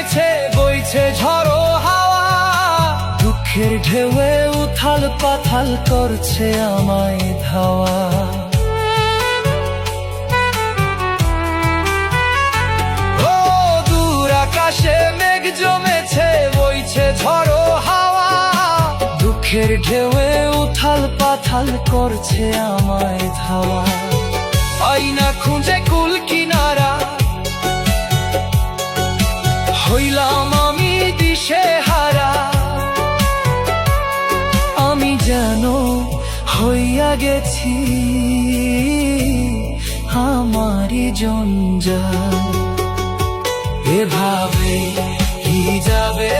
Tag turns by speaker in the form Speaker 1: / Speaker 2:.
Speaker 1: জমেছে বইছে ঝড়ো হাওয়া, দুঃখের ঢেউয়ে উথাল পাথাল করছে আমায় ধাওয়া। ও দূর আকাশে মেঘ জমেছে বইছে ঝড়ো হাওয়া, দুঃখের ঢেউয়ে উথাল পাথাল করছে আমায় ধাওয়া। আইনা খুঁজে কুল কিনারা হইলাম আমি দিশে হারা, আমি যেন হইয়া গেছি আমারই জঞ্জাল। এভাবে কি যাবে